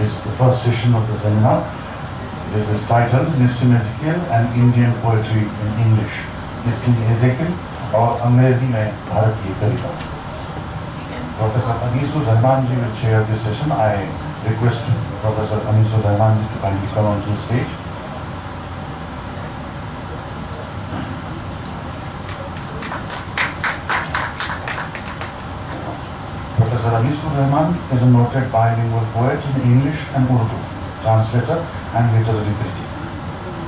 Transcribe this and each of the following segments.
This is the first session of the seminar. This is titled Nissim Ezekiel and Indian Poetry in English. Nissim Ezekiel और अंग्रेजी में भारतीय कविता. Professor Anisur Rahman ji will chair this session. I request Professor Anisur Rahman ji to kindly come onto the stage. Professor Anisur Rahman is a noted bilingual poet in English and Urdu, translator and literary critic.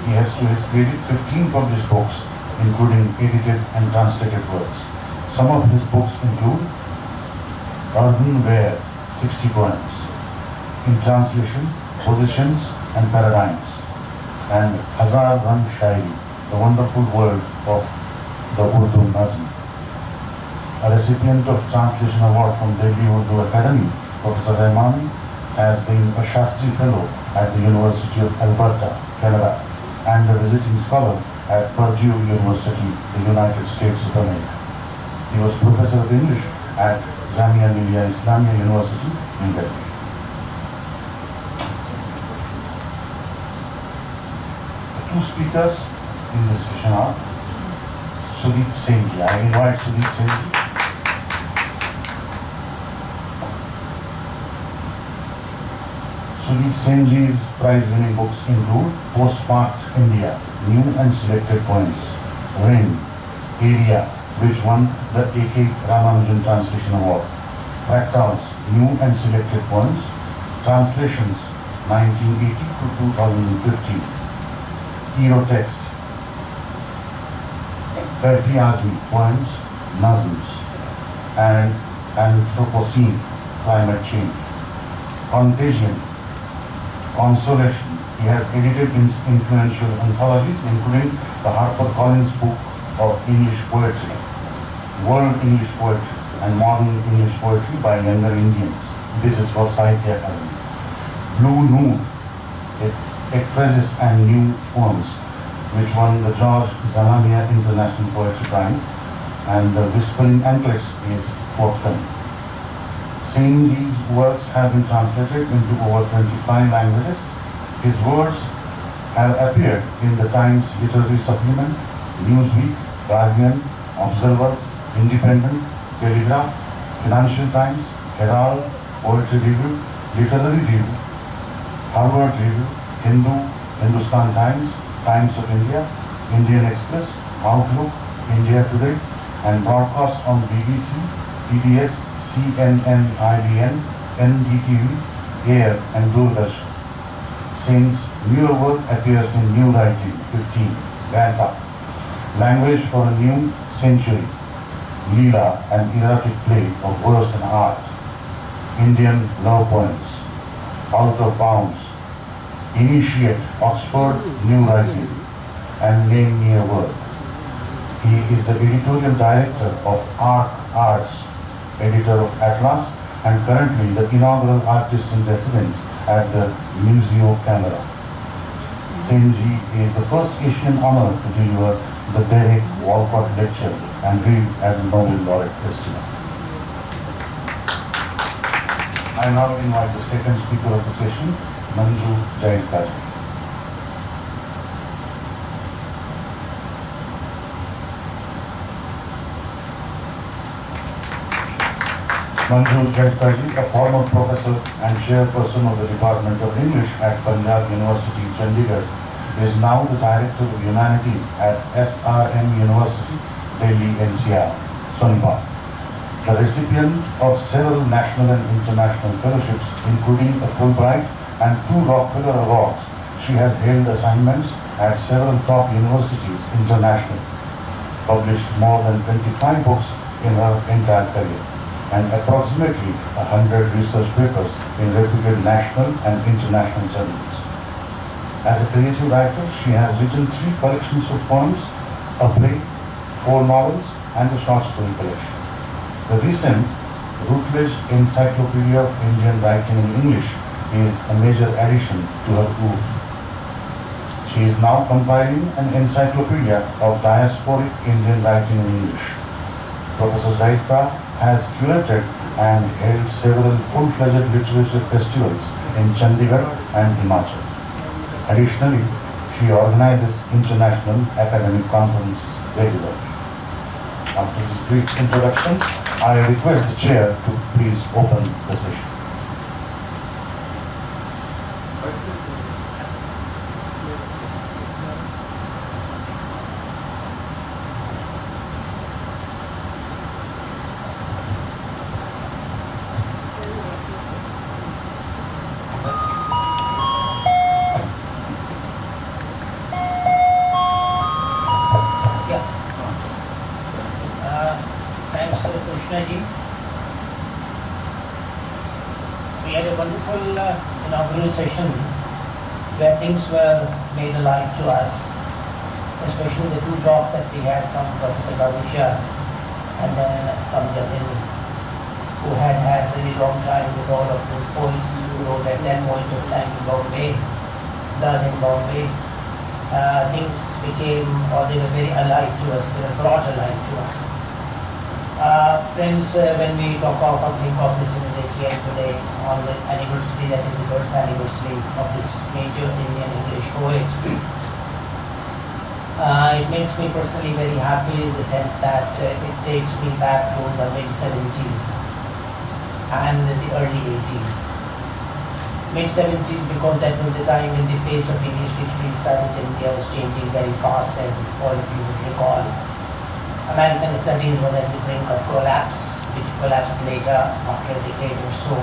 He has to his credit 15 published books, including edited and translated works. Some of his books include Urban Ware, 60 poems, in translation, Positions and Paradigms, and Hazar Rang Shairi, the wonderful world of the Urdu Nazm. A recipient of Translation Award from Delhi Urdu Akademi, Professor Rahman has been a Shastri Fellow at the University of Alberta, Canada, and a visiting scholar at Purdue University, the United States of America. He was Professor of English at Jamia Millia Islamia University in Delhi. The two speakers in this session are Sudip Senji. I invite Sudip Senji. Sudip Senji's prize-winning books include Postmarked India, New and Selected Poems, Rain, Area, which won the A.K. Ramanujan Translation Award, Fractals, New and Selected Poems, Translations 1980 to 2015, Erotext, Kaifi Azmi, Poems, Nazms, and Anthropocene, Climate Change, Contagion, Consolation. He has edited influential anthologies, including the HarperCollins Book of English Poetry, World English Poetry, and Modern English Poetry by Younger Indians. This is for Sahitya Akademi. Blue Noon, Ekphrasis and New Poems, which won the George Zanavia International Poetry Prize, and the Whispering Anklets is forthcoming. Senji's works have been translated into over 25 languages. His words have appeared in the Times Literary Supplement, Newsweek, Guardian, Observer, Independent, Telegraph, Financial Times, Herald, Poetry Review, Literary Review, Harvard Review, Hindu, Hindustan Times, Times of India, Indian Express, Outlook, India Today, and broadcast on BBC, PBS, CNN, IBN, NDTV, Air, and Doordarshan. Since newer work appears in New Writing, 15, Ganta, Language for a New Century, Leela, an erotic play of verse and art, Indian love poems, Out of Bounds, Initiate, Oxford New Writing, and Name Me a Word. He is the editorial director of Arts, editor of Atlas, and currently the inaugural artist in residence at the Museo Camera. Senji is the first Asian honor to deliver the Derek Walcott Lecture and read at the Nobel Laureate Festival. I now invite the second speaker of the session, Manju Jaitkaji. Manju Jaitkaji, a former professor and chairperson of the Department of English at Punjab University, Chandigarh, is now the Director of Humanities at SRM University, Delhi NCR, Sonipat. The recipient of several national and international fellowships, including a Fulbright and 2 Rockefeller Awards, she has held assignments at several top universities internationally, published more than 25 books in her entire career, and approximately 100 research papers in reputed national and international journals. As a creative writer, she has written 3 collections of poems, a play, 4 novels, and a short story collection. The recent Routledge Encyclopedia of Indian Writing in English is a major addition to her work. She is now compiling an encyclopedia of diasporic Indian writing in English. Professor Zaidka has curated and held several full-fledged literature festivals in Chandigarh and Himachal. Additionally, she organizes international academic conferences regularly. After this brief introduction, I request the chair to please open the session. We had a wonderful inaugural session where things were made alive to us, especially the two talks that we had from Professor Rabindra and then from Jatin, who had had really long time with all of those poets who wrote at that point of time in Bombay, done in Bombay. Things became, or they were very alive to us, they were brought alive to us. Friends, when we think of Nissim Ezekiel today on the anniversary, that is the birth anniversary of this major Indian English poet, it makes me personally very happy in the sense that it takes me back to the mid-70s and the early 80s. Mid-70s because that was the time when the face of English literature studies in India was changing very fast, as all of you would recall. American studies was at the brink of collapse, which collapsed later after a decade or so.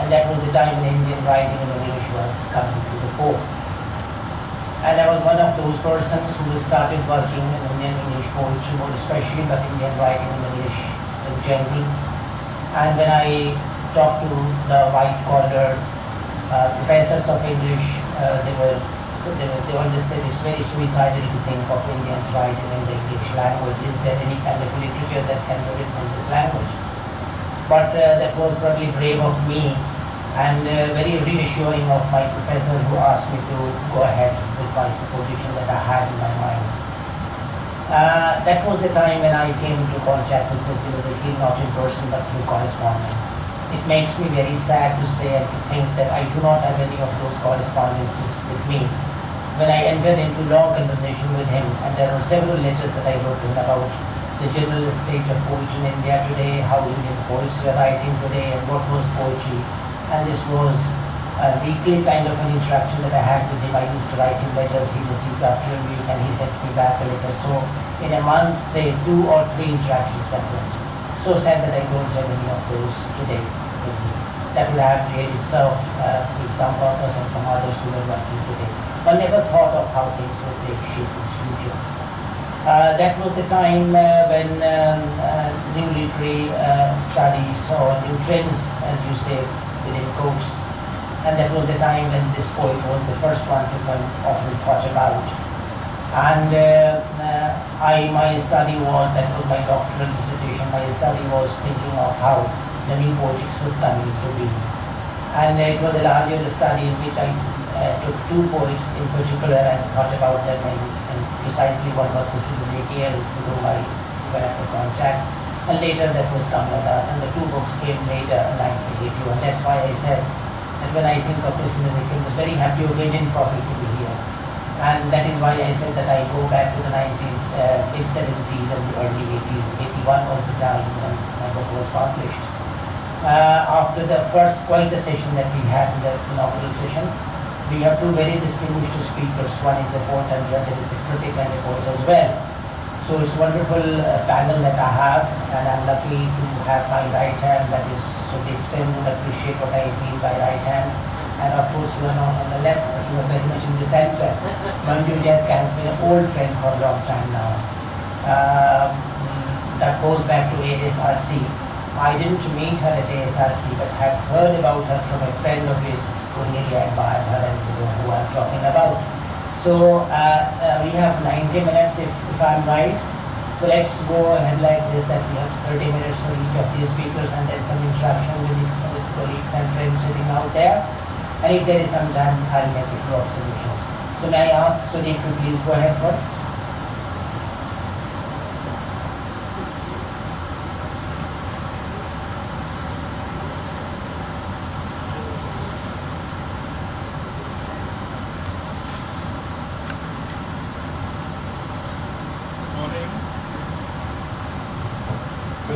And that was the time when Indian writing in English was coming to the fore. And I was one of those persons who started working in Indian English poetry, more especially but Indian writing in English in general. And when I talked to the white-collar professors of English, they always said it's very suicidal to think of Indians writing in the English language. Is there any kind of literature that can be written in this language? But that was probably brave of me and very reassuring of my professor, who asked me to go ahead with my proposition that I had in my mind. That was the time when I came into contact with Nissim Ezekiel, not in person but through correspondence. It makes me very sad to say and to think that I do not have any of those correspondences with me. When I entered into long conversation with him, and there are several letters that I wrote to him about the general state of poetry in India today, how Indian poets were writing today, and what was poetry. And this was a weekly kind of an interaction that I had with him. I used to write him letters, he received after a week, and he sent me back a letter. So in a month, say 2 or 3 interactions that went. So sad that I don't have any of those today with me. That would have really served with some purpose and some others who were working today. One never thought of how things would take shape in the future. That was the time when new literary studies or new trends, as you say, within quotes, and that was the time when this poet was the first one to come often thought about. And my study was, that was my doctoral dissertation, my study was thinking of how the new poetics was coming to be. And it was a larger study in which I took 2 poets in particular and thought about them, and precisely one was Nissim Ezekiel, to whom I went into contact, and later that was Kamaladas, and the 2 books came later in 1981. That's why I said that when I think of Nissim Ezekiel, it's very happy occasion for me to be here. And that is why I said that I go back to the mid-70s and the early 80s. 81 was the time when my book was published. After the first quite the session that we had in the inaugural session, we have 2 very distinguished speakers. One is the poet and the other is the critic and the poet as well. So it's a wonderful panel that I have, and I'm lucky to have my right hand, that is Sudeep Sen, would appreciate what I mean by right hand. And of course you are not on the left, but you are very much in the center. Manju Jatka has been an old friend for a long time now. That goes back to ASRC. I didn't meet her at ASRC, but had heard about her from a friend of his who really admired her and who I'm talking about. So we have 90 minutes if I'm right. So let's go ahead like this, that we have 30 minutes for each of these speakers and then some interaction with colleagues and friends sitting out there. And if there is some time, I'll make a few observations. So may I ask Sudeep to please go ahead first?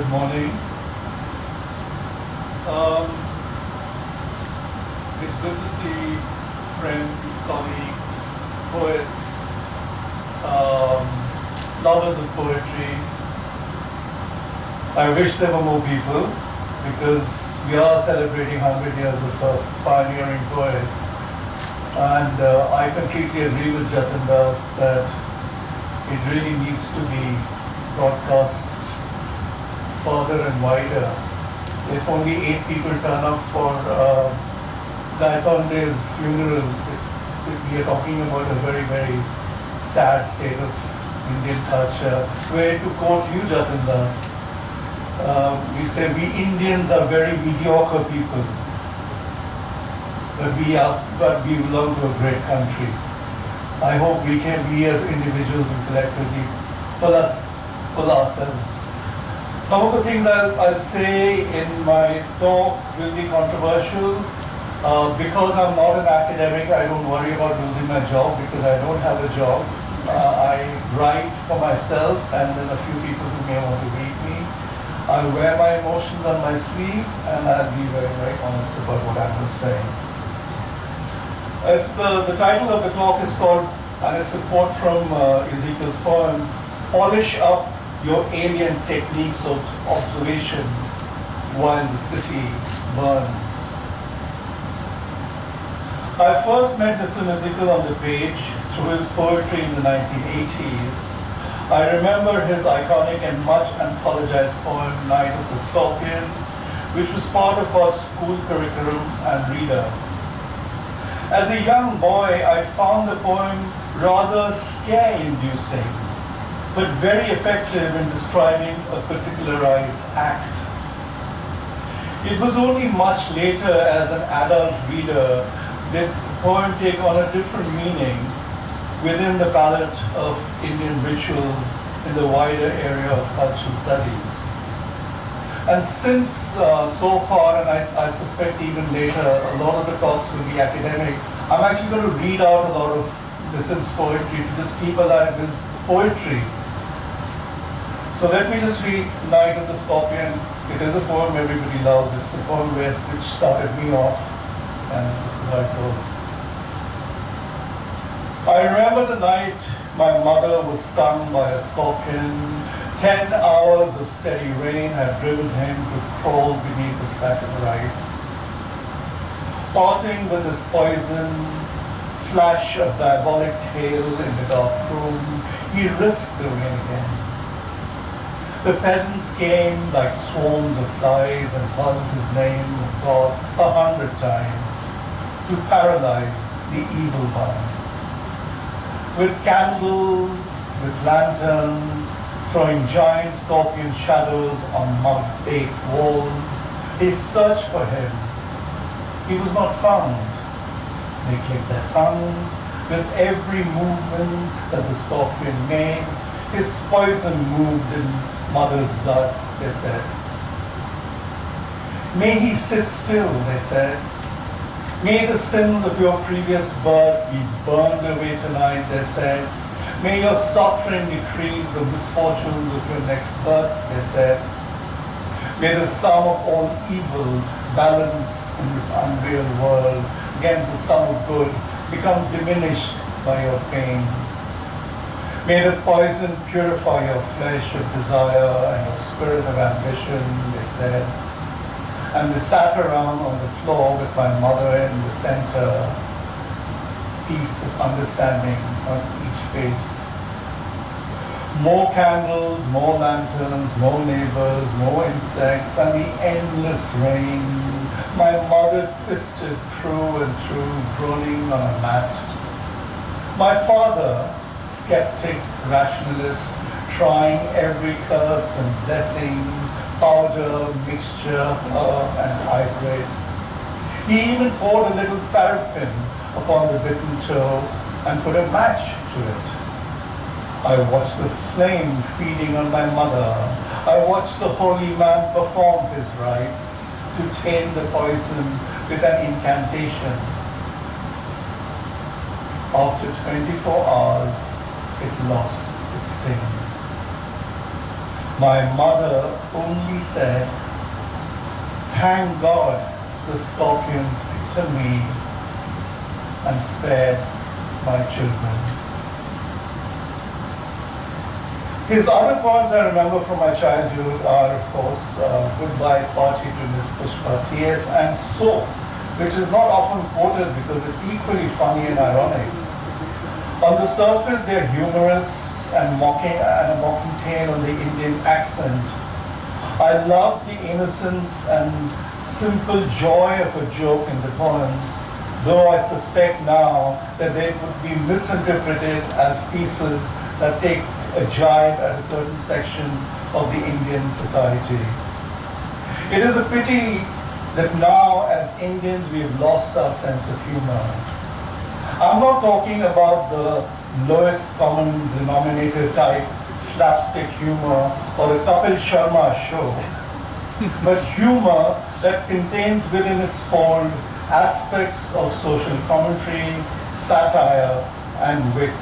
morning. It's good to see friends, colleagues, poets, lovers of poetry. I wish there were more people because we are celebrating 100 years of a pioneering poet. And I completely agree with Jatin Das that it really needs to be broadcast further and wider. If only 8 people turn up for Gayatonde's funeral, we are talking about a very, very sad state of Indian culture. Where, to quote you, Jatin Das, we say we Indians are very mediocre people, but we belong to a great country. I hope we as individuals and collectively pull ourselves. Some of the things I'll say in my talk will be controversial. Because I'm not an academic, I don't worry about losing my job because I don't have a job. I write for myself and then a few people who may want to read me. I'll wear my emotions on my sleeve and I'll be very, very honest about what I'm saying. The title of the talk is called, and it's a quote from Ezekiel's poem, "Polish up your alien techniques of observation while the city burns." I first met Nissim Ezekiel on the page through his poetry in the 1980s. I remember his iconic and much anthologized poem, Night of the Scorpion, which was part of our school curriculum and reader. As a young boy, I found the poem rather scare-inducing, but very effective in describing a particularized act. It was only much later, as an adult reader, did the poem take on a different meaning within the palette of Indian rituals in the wider area of cultural studies. And since so far, and I suspect even later, a lot of the talks will be academic, I'm actually going to read out a lot of Nissim's poetry to just keep alive his poetry. So let me just read Night of the Scorpion. It is a poem everybody loves. It's the poem which started me off. And this is how it goes. I remember the night my mother was stung by a scorpion. 10 hours of steady rain had driven him to crawl beneath a sack of rice. Parting with his poison, flash of diabolic tail in the dark room, he risked the rain again. The peasants came like swarms of flies and buzzed his name of God 100 times to paralyze the evil one. With candles, with lanterns, throwing giant scorpion shadows on mud-baked walls, they searched for him. He was not found. They clicked their tongues with every movement that the scorpion made. His poison moved in mother's blood, they said. May he sit still, they said. May the sins of your previous birth be burned away tonight, they said. May your suffering decrease the misfortunes of your next birth, they said. May the sum of all evil balanced in this unreal world against the sum of good become diminished by your pain. May the poison purify your flesh of desire and your spirit of ambition, they said. And they sat around on the floor with my mother in the center, peace of understanding on each face. More candles, more lanterns, more neighbors, more insects, and the endless rain. My mother twisted through and through, groaning on a mat. My father, skeptic, rationalist, trying every curse and blessing, powder, mixture, herb, and hybrid. He even poured a little paraffin upon the bitten toe and put a match to it. I watched the flame feeding on my mother. I watched the holy man perform his rites to tame the poison with an incantation. After 24 hours, it lost its sting. My mother only said, "Thank God the scorpion picked me and spared my children." His other poems I remember from my childhood are, of course, Goodbye Party to Miss Pushpa T.S. and So, which is not often quoted because it's equally funny and ironic. On the surface, they're humorous and a mocking tale on the Indian accent. I love the innocence and simple joy of a joke in the poems, though I suspect now that they would be misinterpreted as pieces that take a jibe at a certain section of the Indian society. It is a pity that now, as Indians, we have lost our sense of humor. I'm not talking about the lowest common denominator type slapstick humor or a Kapil Sharma show, but humor that contains within its fold aspects of social commentary, satire, and wit.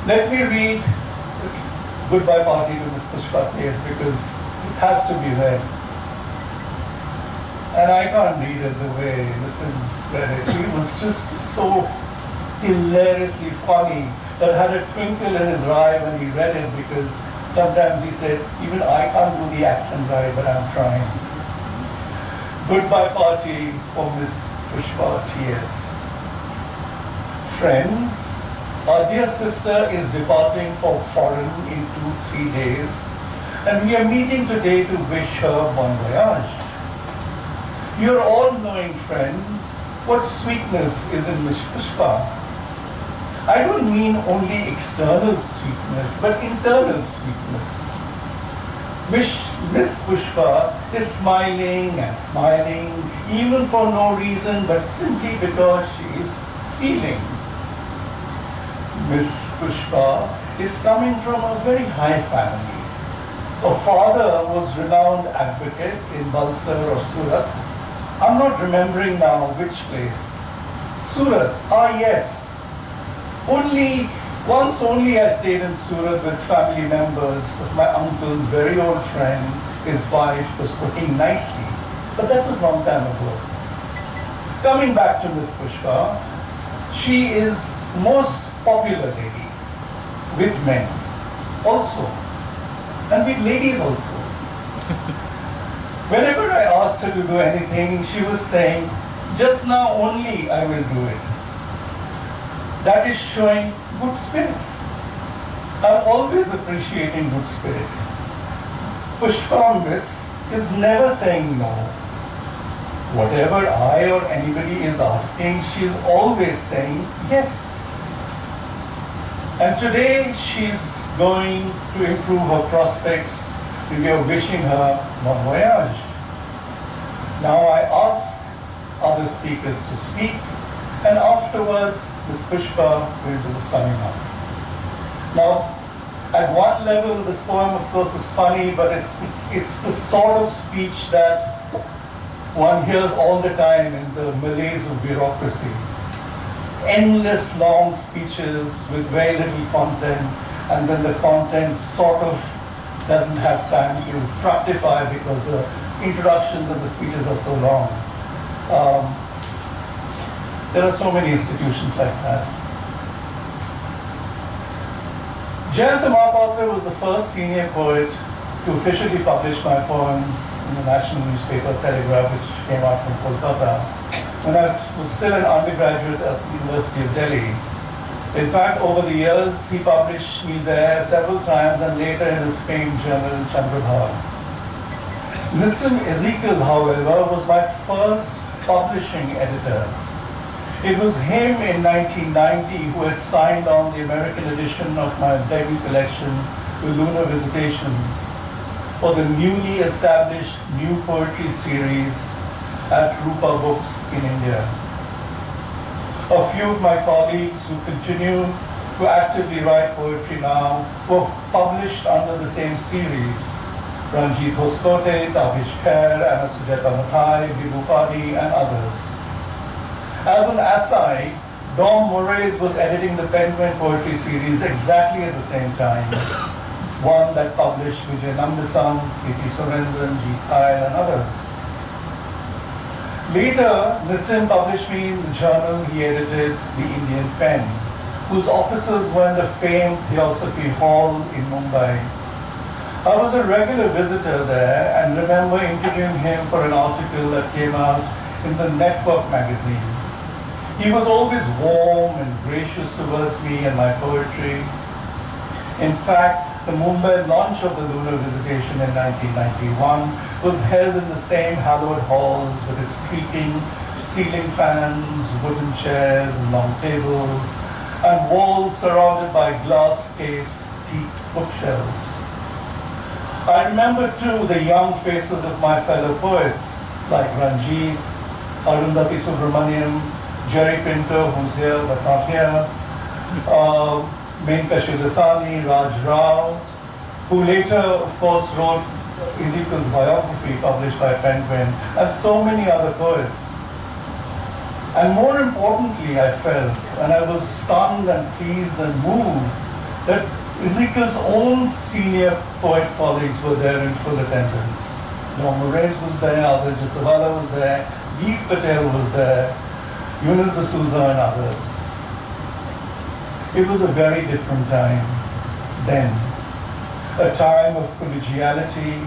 Let me read Goodbye Party to Miss Pushpa T.S. because it has to be read. And I can't read it the way Nissim read it. He was just so hilariously funny that had a twinkle in his eye when he read it, because sometimes he said, even I can't do the accent right, but I'm trying. Goodbye Party for Miss Pushpa T.S. Friends, our dear sister is departing for foreign in 2-3 days, and we are meeting today to wish her bon voyage. You're all knowing, friends, what sweetness is in Miss Pushpa. I don't mean only external sweetness, but internal sweetness. Miss Pushpa is smiling and smiling, even for no reason, but simply because she is feeling. Miss Pushpa is coming from a very high family. Her father was renowned advocate in Balsar or Surat. I'm not remembering now which place. Surat, yes. Once only I stayed in Surat with family members of my uncle's very old friend. His wife was cooking nicely, but that was a long time ago. Coming back to Miss Pushpa, she is most popular lady with men also, and with ladies also. Whenever I asked her to do anything, she was saying, just now only I will do it. That is showing good spirit. I'm always appreciating good spirit. Pushpa Miss is never saying no. Whatever I or anybody is asking, she is always saying yes. And today she's going to improve her prospects. We are wishing her bon voyage. Now I ask other speakers to speak, and afterwards Ms. Pushpa will do the summing up. Now, at one level, this poem, of course, is funny, but it's the sort of speech that one hears all the time in the malaise of bureaucracy. Endless long speeches with very little content, and then the content sort of doesn't have time to fructify because the introductions and the speeches are so long. There are so many institutions like that. Jayanta Mahapatra was the first senior poet to officially publish my poems in the national newspaper Telegraph, which came out from Kolkata, when I was still an undergraduate at the University of Delhi. In fact, over the years, he published me there several times, and later in his famed journal, Chandrabhav. Nissim Ezekiel, however, was my first publishing editor. It was him in 1990 who had signed on the American edition of my debut collection, The Lunar Visitations, for the newly established New Poetry series at Rupa Books in India. A few of my colleagues who continue to actively write poetry now were published under the same series. Ranjit Hoskote, Tavish Khair, Anna Sujata Mathai, Vibhu Padi, and others. As an aside, Dom Moraes was editing the Penguin Poetry series exactly at the same time, one that published Vijay Nambisan, C.P. Surendran, G. Kyle, and others. Later, Nissim published me in the journal he edited, The Indian Pen, whose offices were in the famed Theosophy Hall in Mumbai. I was a regular visitor there and remember interviewing him for an article that came out in the Network magazine. He was always warm and gracious towards me and my poetry. In fact, the Mumbai launch of the Lunar Visitation in 1991 was held in the same hallowed halls with its creaking ceiling fans, wooden chairs, and long tables, and walls surrounded by glass-cased deep bookshelves. I remember too the young faces of my fellow poets like Ranjit, Arundhati Subramaniam, Jerry Pinto, who's here but not here, Menka Shivdasani, Raj Rao, who later, of course, wrote Ezekiel's biography published by Penguin, and so many other poets. And more importantly, I felt, and I was stunned and pleased and moved, that Ezekiel's own senior poet colleagues were there in full attendance. Dom Moraes was there, Albert Jasavala was there, Deep Patel was there, Yunus D'Souza and others. It was a very different time then. A time of collegiality,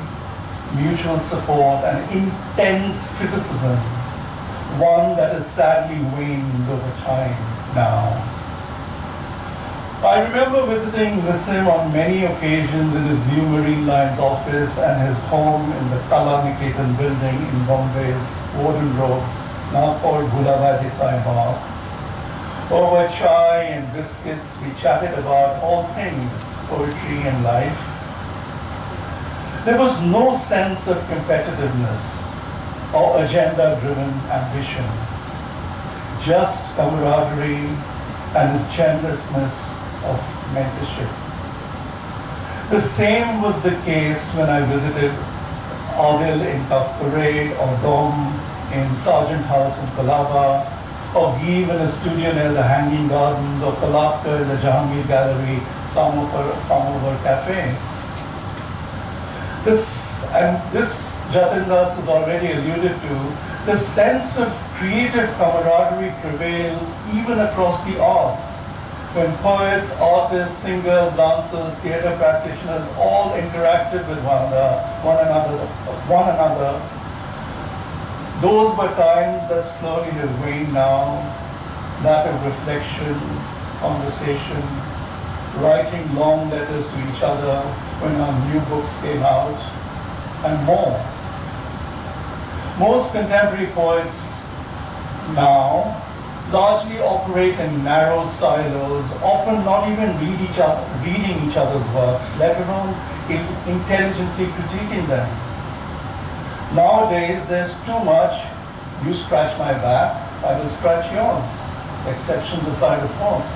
mutual support, and intense criticism. One that has sadly waned over time now. I remember visiting Nissim on many occasions in his new Marine Lines office and his home in the Kala Niketan building in Bombay's Warden Road, now called Bhulava Desai Bagh. Over chai and biscuits, we chatted about all things, poetry and life. There was no sense of competitiveness or agenda-driven ambition, just camaraderie and the generousness of mentorship. The same was the case when I visited Adil in Kaf Parade or Dom in Sargent House in Colaba, or Give in a studio near the Hanging Gardens, or Kalapka in the Jahangir Gallery, Samovar Cafe. This Jatindas has already alluded to, the sense of creative camaraderie prevailed even across the arts, when poets, artists, singers, dancers, theatre practitioners all interacted with one another. Those were times that slowly have waned now, that of reflection, conversation, writing long letters to each other when our new books came out, and more. Most contemporary poets now largely operate in narrow silos, often not even reading each other's works, let alone intelligently critiquing them. Nowadays, there's too much, you scratch my back, I will scratch yours, exceptions aside, of course.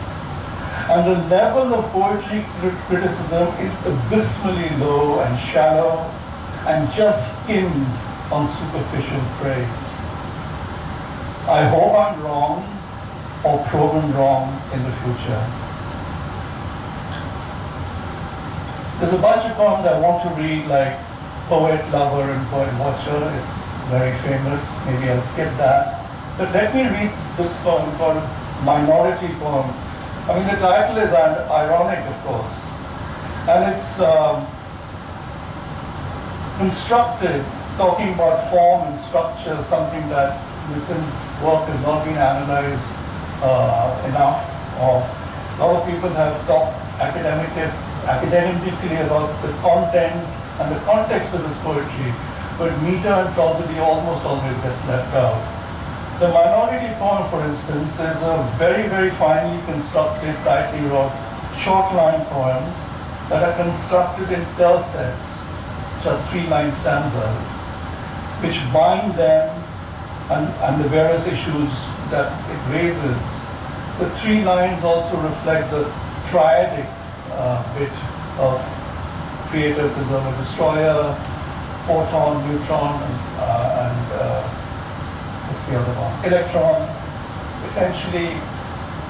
And the level of poetry criticism is abysmally low and shallow and just skims on superficial praise. I hope I'm wrong or proven wrong in the future. There's a bunch of poems I want to read, like Poet Lover and Poet Watcher. It's very famous. Maybe I'll skip that. But let me read this poem called Minority Poem. I mean, the title is ironic, of course. And it's constructed, talking about form and structure, something that Nissim's work has not been analyzed enough of. A lot of people have talked academically about the content and the context of this poetry, but meter and prosody almost always gets left out. The Minority Poem, for instance, is a very, very finely constructed, tightly wrote, short line poems that are constructed in tercets, which are 3-line stanzas, which bind them and the various issues that it raises. The 3 lines also reflect the triadic bit of creator, preserver, destroyer, photon, neutron, and what's the other one? Electron. Essentially,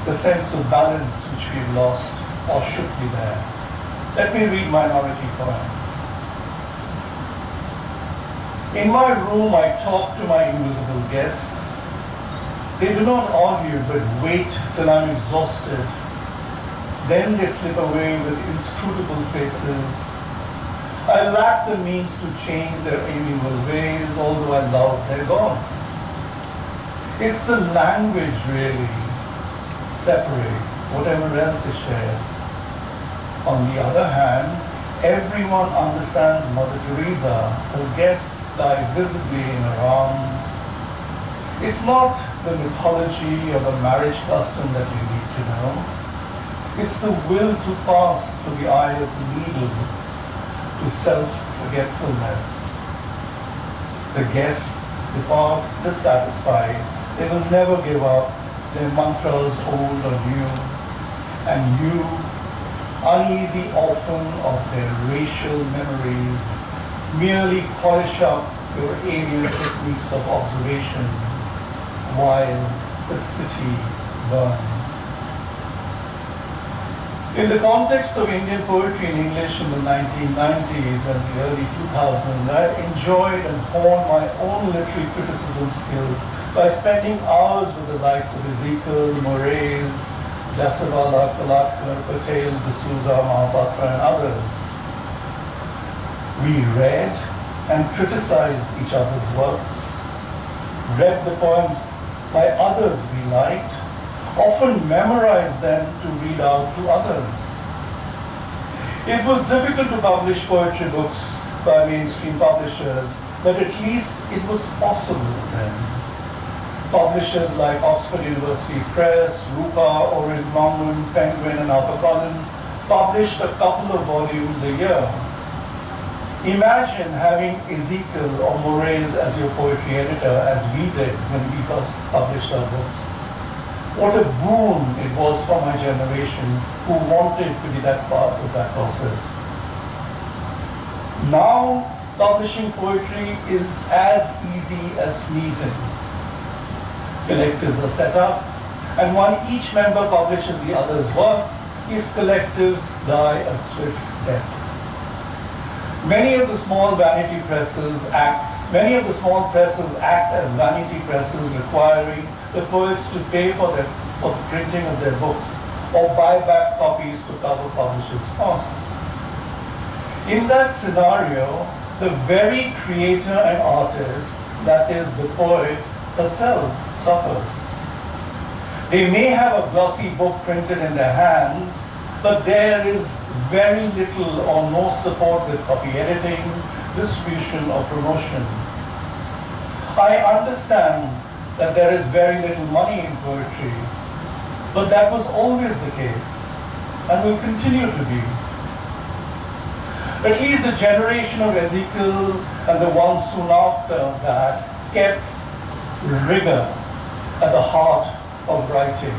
the sense of balance which we've lost or should be there. Let me read minority poem. In my room, I talk to my invisible guests. They do not argue, but wait till I'm exhausted. Then they slip away with inscrutable faces. I lack the means to change their amiable ways, although I love their gods. It's the language really separates whatever else is shared. On the other hand, everyone understands Mother Teresa. Her guests lie visibly in her arms. It's not the mythology or the marriage custom that you need to know. It's the will to pass through the eye of the needle to self-forgetfulness. The guests depart dissatisfied. They will never give up their mantras old or new. And you, uneasy often of their racial memories, merely polish up your alien techniques of observation while the city burns. In the context of Indian poetry in English in the 1990s and the early 2000s, I enjoyed and honed my own literary criticism skills by spending hours with the likes of Ezekiel, Moraes, Jasawala, Kalatkar, Patel, D'Souza, Mahapatra, and others. We read and criticized each other's works, read the poems by others we liked, often memorized them to read out to others. It was difficult to publish poetry books by mainstream publishers, but at least it was possible then. Publishers like Oxford University Press, Rupa, Orange Longman, Penguin, and HarperCollins published a couple of volumes a year. Imagine having Ezekiel or Moraes as your poetry editor, as we did when we first published our books. What a boon it was for my generation who wanted to be that part of that process. Now, publishing poetry is as easy as sneezing. Collectives are set up, and while each member publishes the other's works, these collectives die a swift death. Many of the small presses act as vanity presses, requiring the poets to pay for the printing of their books or buy back copies to cover publishers' costs. In that scenario, the very creator and artist, that is the poet herself, suffers. They may have a glossy book printed in their hands, but there is very little or no support with copy editing, distribution, or promotion. I understand that there is very little money in poetry, but that was always the case and will continue to be. At least the generation of Ezekiel and the ones soon after that kept rigor at the heart of writing.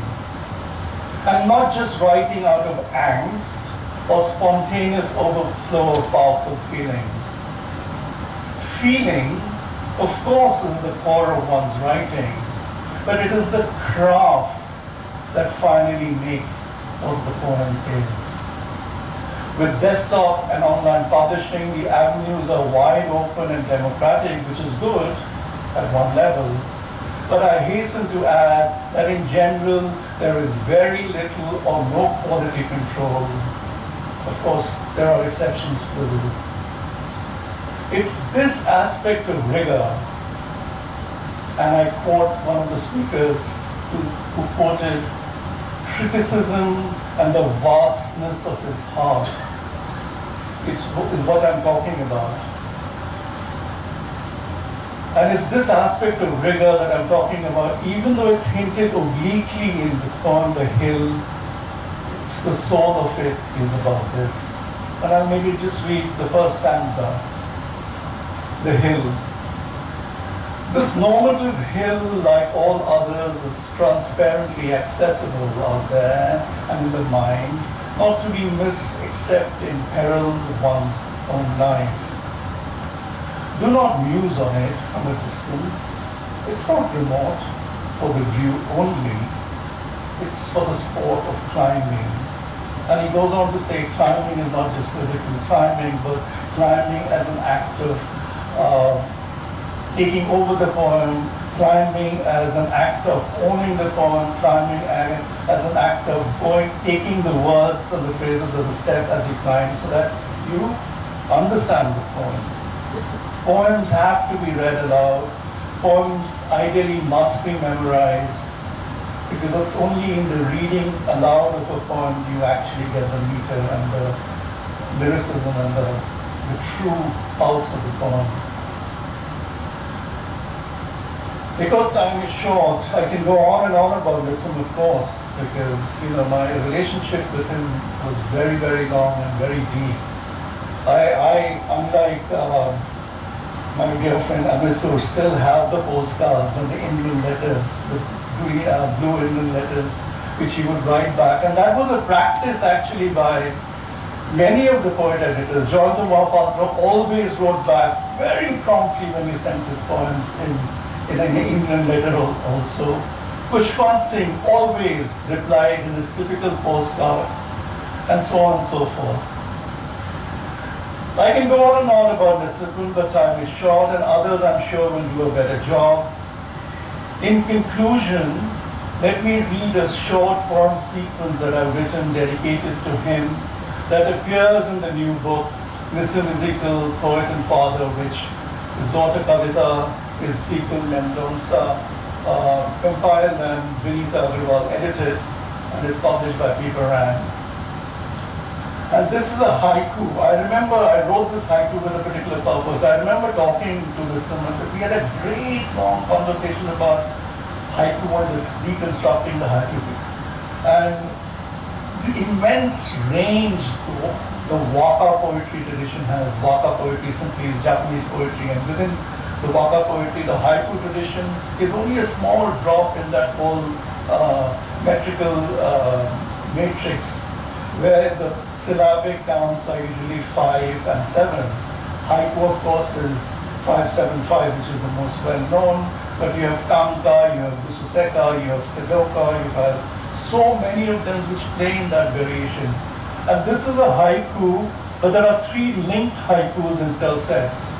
And not just writing out of angst or spontaneous overflow of powerful feelings. Feeling, of course, is the core of one's writing, but it is the craft that finally makes what the poem is. With desktop and online publishing, the avenues are wide open and democratic, which is good at one level. But I hasten to add that in general, there is very little or no quality control. Of course, there are exceptions to the rule. It's this aspect of rigor, and I quote one of the speakers who quoted, criticism and the vastness of his heart is what I'm talking about. And it's this aspect of rigor that I'm talking about, even though it's hinted obliquely in this poem, The Hill, it's the soul of it is about this. And I'll maybe just read the first stanza, The Hill. This normative hill, like all others, is transparently accessible out there and in the mind, not to be missed except in peril of one's own life. Do not muse on it from a distance. It's not remote for the view only. it's for the sport of climbing. And he goes on to say climbing is not just physical climbing, but climbing as an act of taking over the poem, climbing as an act of owning the poem, climbing as an act of taking the words and the phrases as a step as you climb, so that you understand the poem. Poems have to be read aloud. Poems ideally must be memorized, because it's only in the reading aloud of a poem you actually get the meter and the lyricism and the true pulse of the poem. Because time is short, I can go on and on about Nissim, of course, because my relationship with him was very, very long and very deep. I unlike my dear friend Amisu, still have the postcards and the Indian letters, the blue Indian letters, which he would write back. And that was a practice actually by many of the poet editors. Jonathan Mohapatra always wrote back very promptly when he sent his poems in an Indian letter also. Pushpan Singh always replied in his typical postcard, and so on and so forth. I can go on and on about Nissim, but time is short, and others I'm sure will do a better job. In conclusion, let me read a short poem sequence that I've written dedicated to him that appears in the new book, Nissim Ezekiel, Poet and Father, which his daughter Kavita Ezekiel Mendonça compiled and Vinita Agrawal edited, and is published by Paper Rand. And this is a haiku. I remember I wrote this haiku with a particular purpose. I remember talking to Nissim, and we had a great long conversation about haiku and deconstructing the haiku. And the immense range the Waka poetry tradition has. Waka poetry simply is Japanese poetry, and within the Waka poetry, the haiku tradition is only a small drop in that whole metrical matrix, where the syllabic counts are usually 5 and 7. Haiku, of course, is 575, which is the most well known, but you have Kanka, you have Bususeka, you have Sedoka, you have so many of them which play in that variation. And this is a haiku, but there are 3 linked haikus in tercets.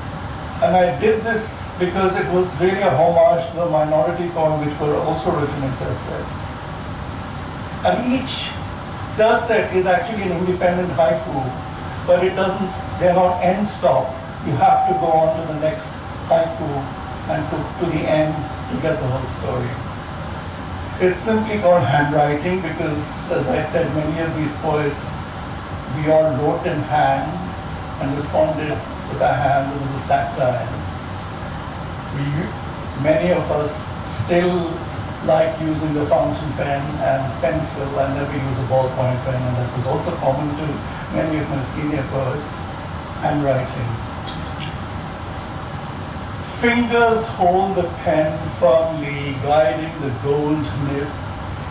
And I did this because it was really a homage to the minority poem which were also written in tercets. And each tercet is actually an independent haiku, but they're not end stop. You have to go on to the next haiku and to the end to get the whole story. It's simply called handwriting because, as I said, many of these poets, we all wrote in hand and responded with our hand with this tactile. Many of us still like using the fountain pen and pencil. I never use a ballpoint pen, and that was also common to many of my senior poets. Handwriting. Fingers hold the pen firmly, guiding the gold nib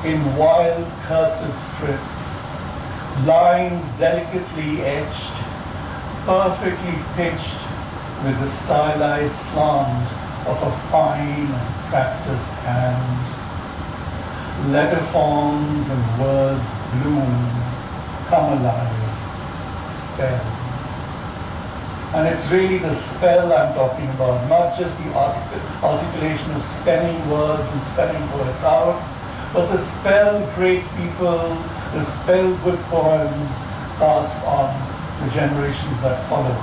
in wild cursive scripts, lines delicately etched, perfectly pitched with the stylized slant of a fine and practiced hand. Letter forms and words bloom, come alive, spell. And it's really the spell I'm talking about, not just the articulation of spelling words and spelling words out, but the spell great people, the spell good poems passed on the generations that follow.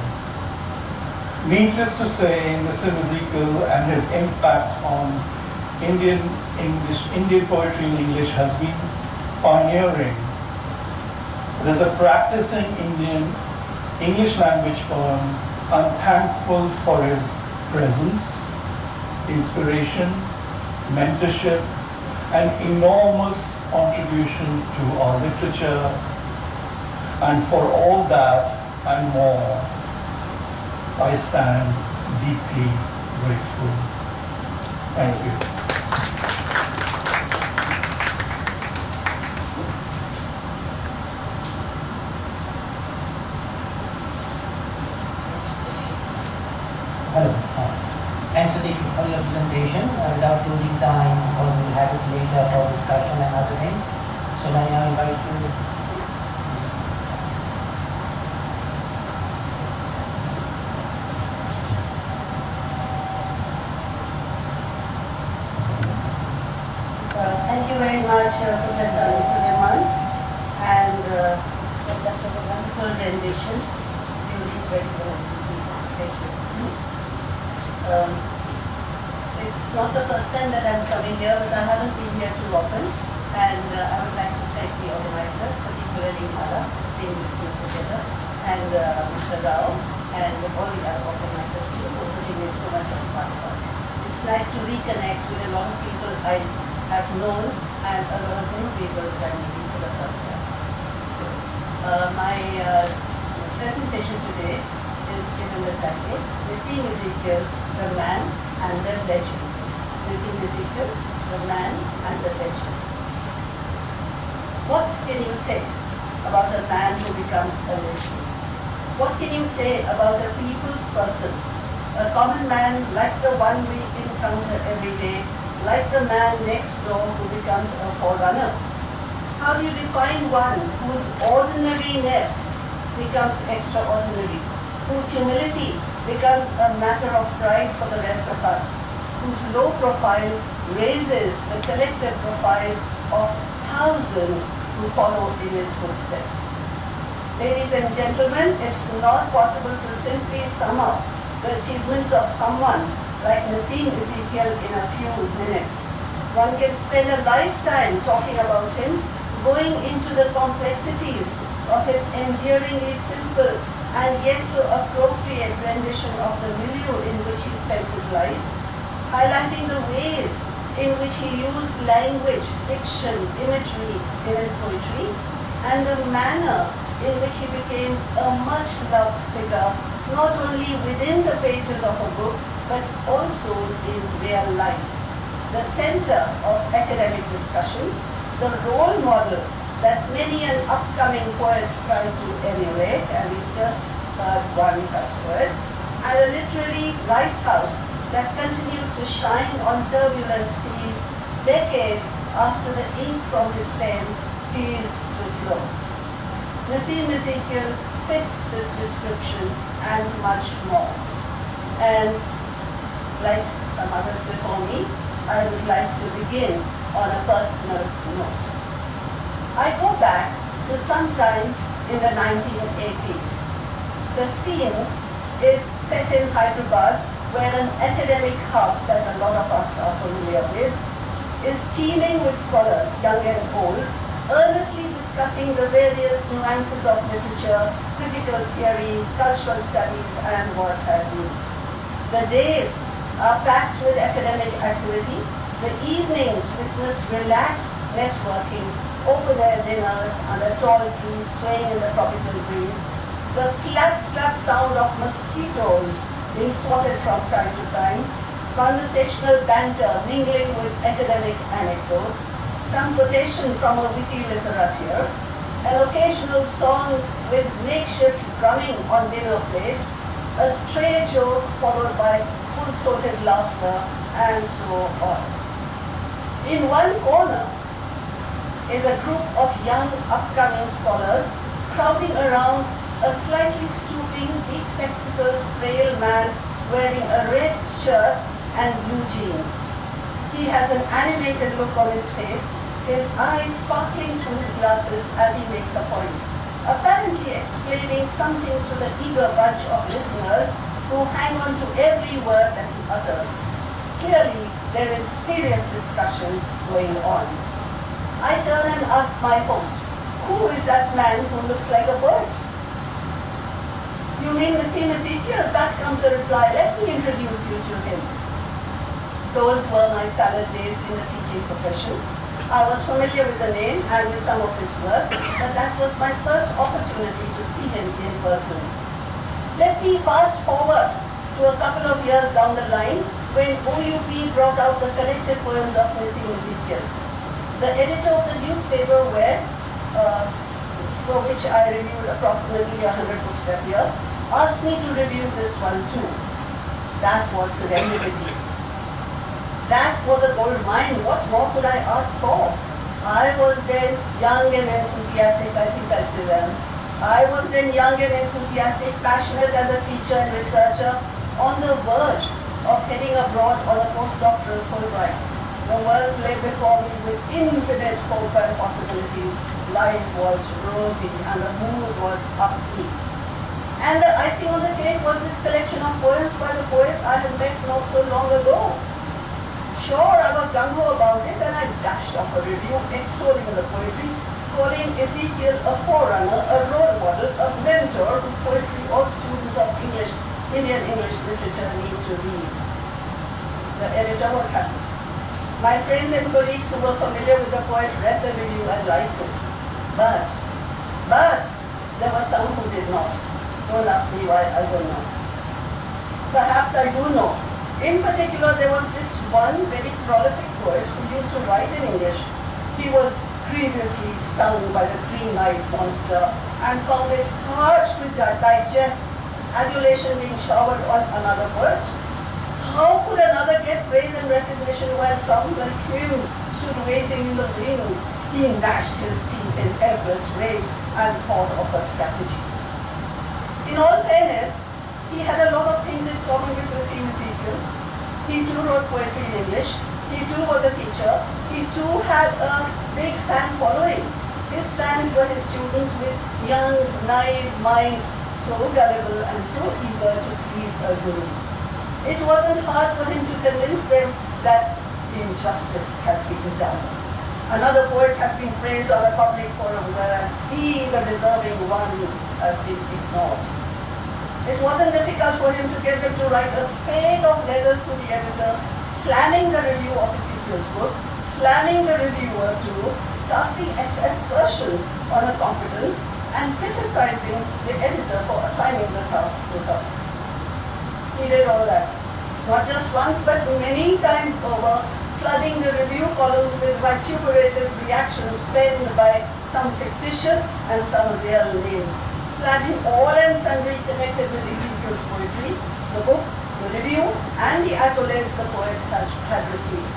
Needless to say, Nissim Ezekiel and his impact on Indian poetry in English has been pioneering. There's a practicing English language poem. I'm thankful for his presence, inspiration, mentorship, and enormous contribution to our literature. And for all that and more, I stand deeply grateful. Thank you. Hello. Thanks for your presentation. Without losing time, because we have to later for discussion and other things. So may I invite you? Thank you very much, Professor Suleiman, and for that wonderful renditions. Beautiful, very good. Thank you. It's not the first time that I'm coming here, but I haven't been here too often, and I would like to thank the organizers, particularly Mara, putting this group together, and Mr. Rao, and all the other organizers too, for putting in so much of hard work. It's nice to reconnect with a lot of people I have known and a lot of new people that I'm meeting for the first time. So, my presentation today is given the title, Nissim Ezekiel, the Man and the Legend. Nissim Ezekiel, the Man and the Legend. What can you say about a man who becomes a legend? What can you say about a people's person, a common man like the one we encounter every day, like the man next door who becomes a forerunner? How do you define one whose ordinariness becomes extraordinary, whose humility becomes a matter of pride for the rest of us, whose low profile raises the collective profile of thousands who follow in his footsteps? Ladies and gentlemen, it's not possible to simply sum up the achievements of someone like Nissim Ezekiel in a few minutes. One can spend a lifetime talking about him, going into the complexities of his endearingly simple and yet so appropriate rendition of the milieu in which he spent his life, highlighting the ways in which he used language, fiction, imagery in his poetry, and the manner in which he became a much-loved figure, not only within the pages of a book, but also in real life. The center of academic discussions, the role model that many an upcoming poet tried to emulate, and we just heard one such poet, and a literary lighthouse that continues to shine on turbulent seas decades after the ink from his pen ceased to flow. Nissim Ezekiel fits this description and much more. And like some others before me, I would like to begin on a personal note. I go back to sometime in the 1980s. The scene is set in Hyderabad, where an academic hub that a lot of us are familiar with is teeming with scholars, young and old, earnestly discussing the various nuances of literature, critical theory, cultural studies, and what have you. The days are packed with academic activity. The evenings witness relaxed networking, open-air dinners under tall trees swaying in the tropical breeze, the slap sound of mosquitoes being swatted from time to time, conversational banter mingling with academic anecdotes, some quotation from a witty literature, an occasional song with makeshift drumming on dinner plates, a stray joke followed by full-throated laughter, and so on. In one corner is a group of young upcoming scholars crowding around a slightly stooping, bespectacled, frail man wearing a red shirt and blue jeans. He has an animated look on his face, his eyes sparkling through his glasses as he makes a point, apparently explaining something to the eager bunch of listeners who hang on to every word that he utters. Clearly, there is serious discussion going on. I turn and ask my host, who is that man who looks like a bird? You mean Nissim Ezekiel? Back comes the reply, let me introduce you to him. Those were my salad days in the teaching profession. I was familiar with the name and with some of his work, but that was my first opportunity to see him in person. Let me fast forward to a couple of years down the line when OUP brought out the collected poems of Nissim Ezekiel. The editor of the newspaper for which I reviewed approximately 100 books that year, asked me to review this one too. That was serendipity. That was a gold mine. What more could I ask fast forward. I was then young and enthusiastic, I think I still am. I was then young and enthusiastic, passionate as a teacher and researcher, on the verge of heading abroad on a postdoctoral Fulbright. The world lay before me with infinite hope and possibilities. Life was rosy and the mood was upbeat. And the icing on the cake was this collection of poems by the poet I had met not so long ago. Sure, I was gung-ho about it and I dashed off a review extolling the poetry, calling Ezekiel a forerunner, a role model, a mentor whose poetry all students of Indian English literature need to read. The editor was happy. My friends and colleagues who were familiar with the poet read the review and liked it. But there were some who did not. Don't ask me why, I don't know. Perhaps I do know. In particular, there was this one very prolific poet who used to write in English. He was grievously stung by the green-eyed monster and found it hard to digest adulation being showered on another poet. How could another get praise and recognition while some like him stood waiting in the wings? He gnashed his teeth in helpless rage and thought of a strategy. In all fairness, he had a lot of things in common with Nissim Ezekiel. He too wrote poetry in English. He too was a teacher. He too had a big fan following. His fans were his students with young, naive minds, so gullible and so eager to please a guru. It wasn't hard for him to convince them that injustice has been done. Another poet has been praised on a public forum, whereas he, the deserving one, has been ignored. It wasn't difficult for him to get them to write a spate of letters to the editor, slamming the review of Ezekiel's book, slamming the reviewer too, casting aspersions on her competence, and criticizing the editor for assigning the task to her. He did all that. Not just once, but many times over, flooding the review columns with vituperative reactions penned by some fictitious and some real names, slamming all and sundry connected with Ezekiel's poetry, the book, the review, and the accolades the poet had received.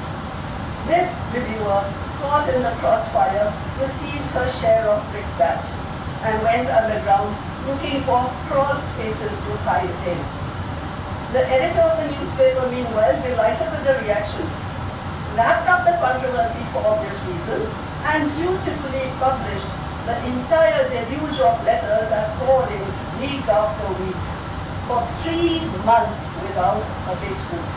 This reviewer, caught in the crossfire, received her share of brickbats and went underground looking for crawl spaces to hide in. The editor of the newspaper, meanwhile, delighted with the reactions, lapped up the controversy for obvious reasons, and dutifully published the entire deluge of letters that poured in week after week for 3 months without abatement.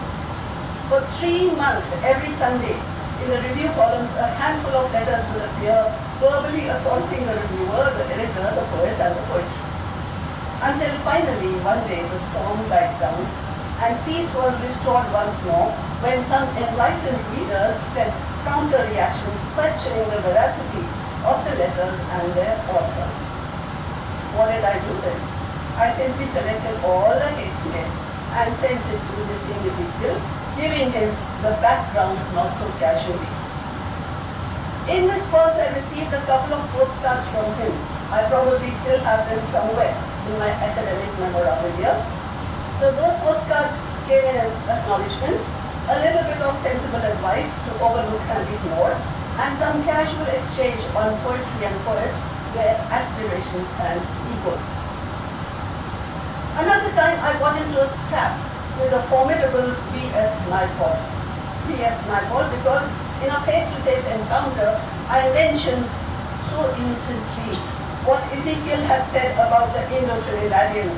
For 3 months, every Sunday, in the review columns, a handful of letters would appear, verbally assaulting the reviewer, the editor, the poet, and the poetry. Until finally, one day, the storm died down, and peace was restored once more when some enlightened readers sent counter-reactions questioning the veracity of the letters and their authors. What did I do then? I simply collected all the hate mail and sent it to Nissim Ezekiel, giving him the background not so casually. In response, I received a couple of postcards from him. I probably still have them somewhere in my academic memorabilia. So those postcards gave an acknowledgement, a little bit of sensible advice to overlook and ignore, and some casual exchange on poetry and poets, their aspirations and egos. Another time I got into a scrap with the formidable B.S. Naipaul. B.S. Naipaul, because in a face-to-face encounter, I mentioned so innocently what Ezekiel had said about the Indo-Trinidadian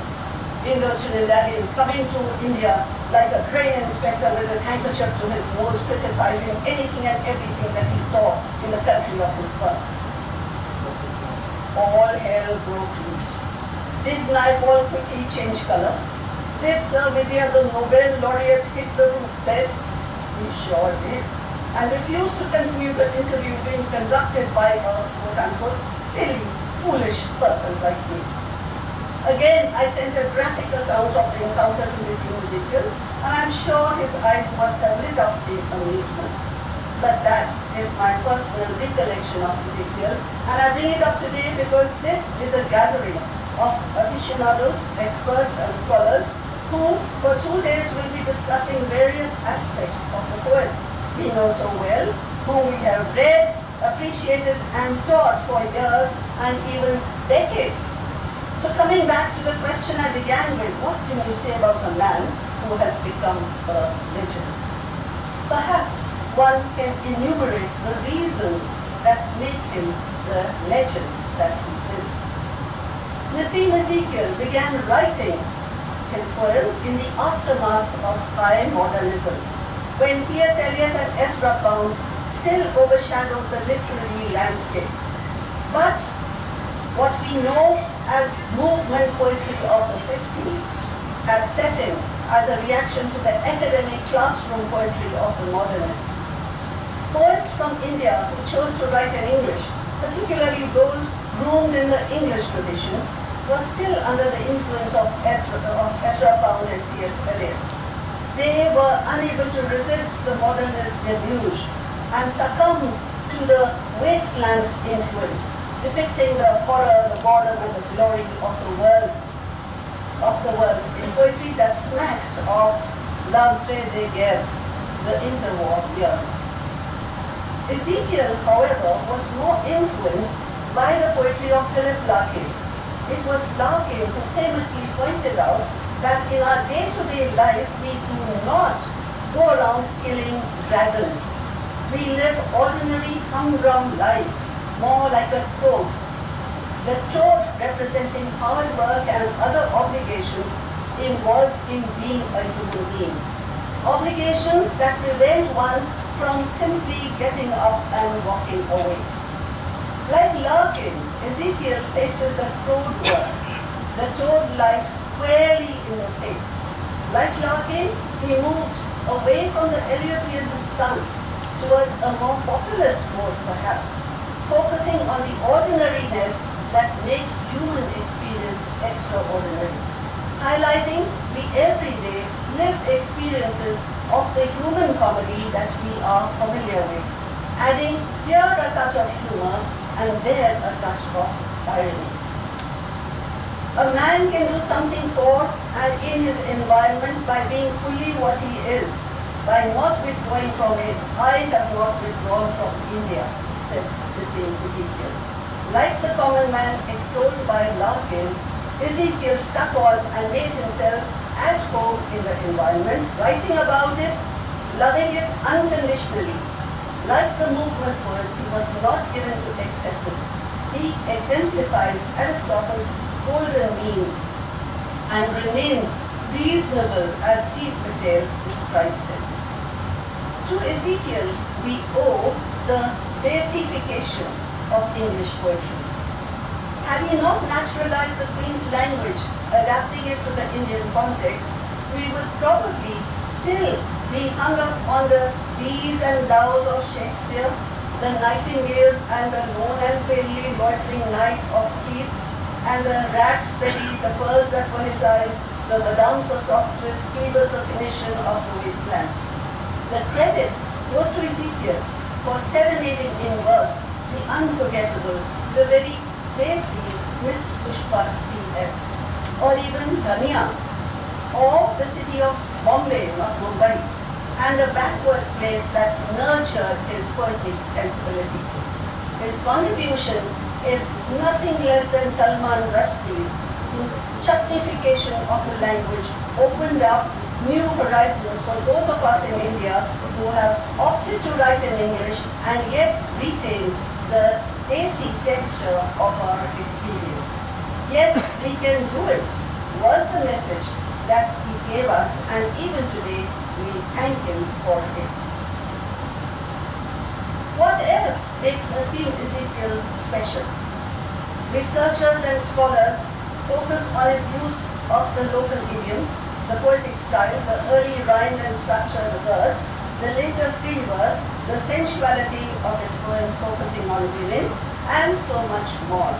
coming to India like a train inspector with his handkerchief to his nose, criticizing anything and everything that he saw in the country of his birth. All hell broke loose. Did Naipaul quickly change color? Did Sir Vidya, the Nobel laureate, hit the roof dead? He sure did, and refused to continue the interview being conducted by a quote-unquote silly, foolish person like me. Again, I sent a graphic account of the encounter to Nissim Ezekiel, and I'm sure his eyes must have lit up in amusement. But that is my personal recollection of Ezekiel, and I bring it up today because this is a gathering of aficionados, experts, and scholars who, for 2 days, will be discussing various aspects of the poet we know so well, whom we have read, appreciated, and taught for years and even decades. So coming back to the question I began with, what can you say about a man who has become a legend? Perhaps one can enumerate the reasons that make him the legend that he is. Nissim Ezekiel began writing his poems in the aftermath of high modernism, when T.S. Eliot and Ezra Pound still overshadowed the literary landscape. But what we know as movement poetry of the 50s had set in as a reaction to the academic classroom poetry of the modernists. Poets from India who chose to write in English, particularly those groomed in the English tradition, were still under the influence of Ezra Pound and T.S. Eliot. They were unable to resist the modernist deluge and succumbed to the wasteland influence, depicting the horror, the boredom, and the glory of the world, in poetry that smacked of l'entre-deux-guerres, the interwar years. Ezekiel, however, was more influenced by the poetry of Philip Larkin. It was Larkin who famously pointed out that in our day-to-day lives we do not go around killing dragons. We live ordinary humdrum lives, more like a toad. The toad representing hard work and other obligations involved in being a human being. Obligations that prevent one from simply getting up and walking away. Like Larkin, Ezekiel faces the toad work, the toad life squarely in the face. Like Larkin, he moved away from the Eliotian stance towards a more populist mode perhaps, focusing on the ordinariness that makes human experience extraordinary, highlighting the everyday lived experiences of the human comedy that we are familiar with, adding here a touch of humor and there a touch of irony. A man can do something for and in his environment by being fully what he is, by not withdrawing from it. I have not withdrawn from India, said Nissim Ezekiel. Like the common man extolled by Larkin, Ezekiel stuck on and made himself at home in the environment, writing about it, loving it unconditionally. Like the movement poets, he was not given to excesses. He exemplifies Aristotle's golden mean and remains reasonable as Chief Patel describes it. To Ezekiel, we owe the desification of English poetry. Had he not naturalized the Queen's language, adapting it to the Indian context, we would probably still be hung up on the these and thous of Shakespeare, the nightingales and the lone and palely loitering night of Keats, and the rat's belly, the pearls that were his eyes, the Madame Sosostris, he was the Phoenician of the wasteland. The credit goes to Ezekiel for serenading in verse the unforgettable, the very lazy Miss Pushpa T.S., or even Dhania, or the city of Bombay, not Mumbai, and a backward place that nurtured his poetic sensibility. His contribution is nothing less than Salman Rushdie's, whose chutnification of the language opened up new horizons for those of us in India who have opted to write in English and yet retain the desi texture of our experience. Yes, we can do it, was the message that he gave us, and even today we thank him for it. What else makes Nissim Ezekiel special? Researchers and scholars focus on his use of the local idiom, the poetic style, the early rhymed and structured verse, the later free verse, the sensuality of his poems focusing on women, and so much more.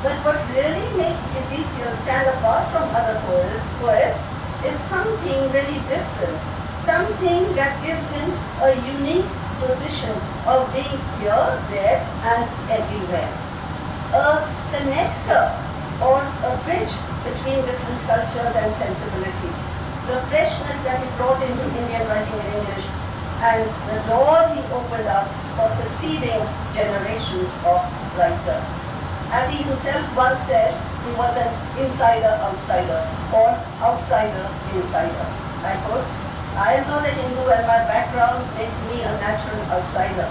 But what really makes Ezekiel stand apart from other poets is something very different, something that gives him a unique position of being here, there, and everywhere. A connector or a bridge between different cultures and sensibilities. The freshness that he brought into Indian writing in English and the doors he opened up for succeeding generations of writers. As he himself once said, he was an insider-outsider or outsider-insider. I quote, "I am not a Hindu and my background makes me a natural outsider.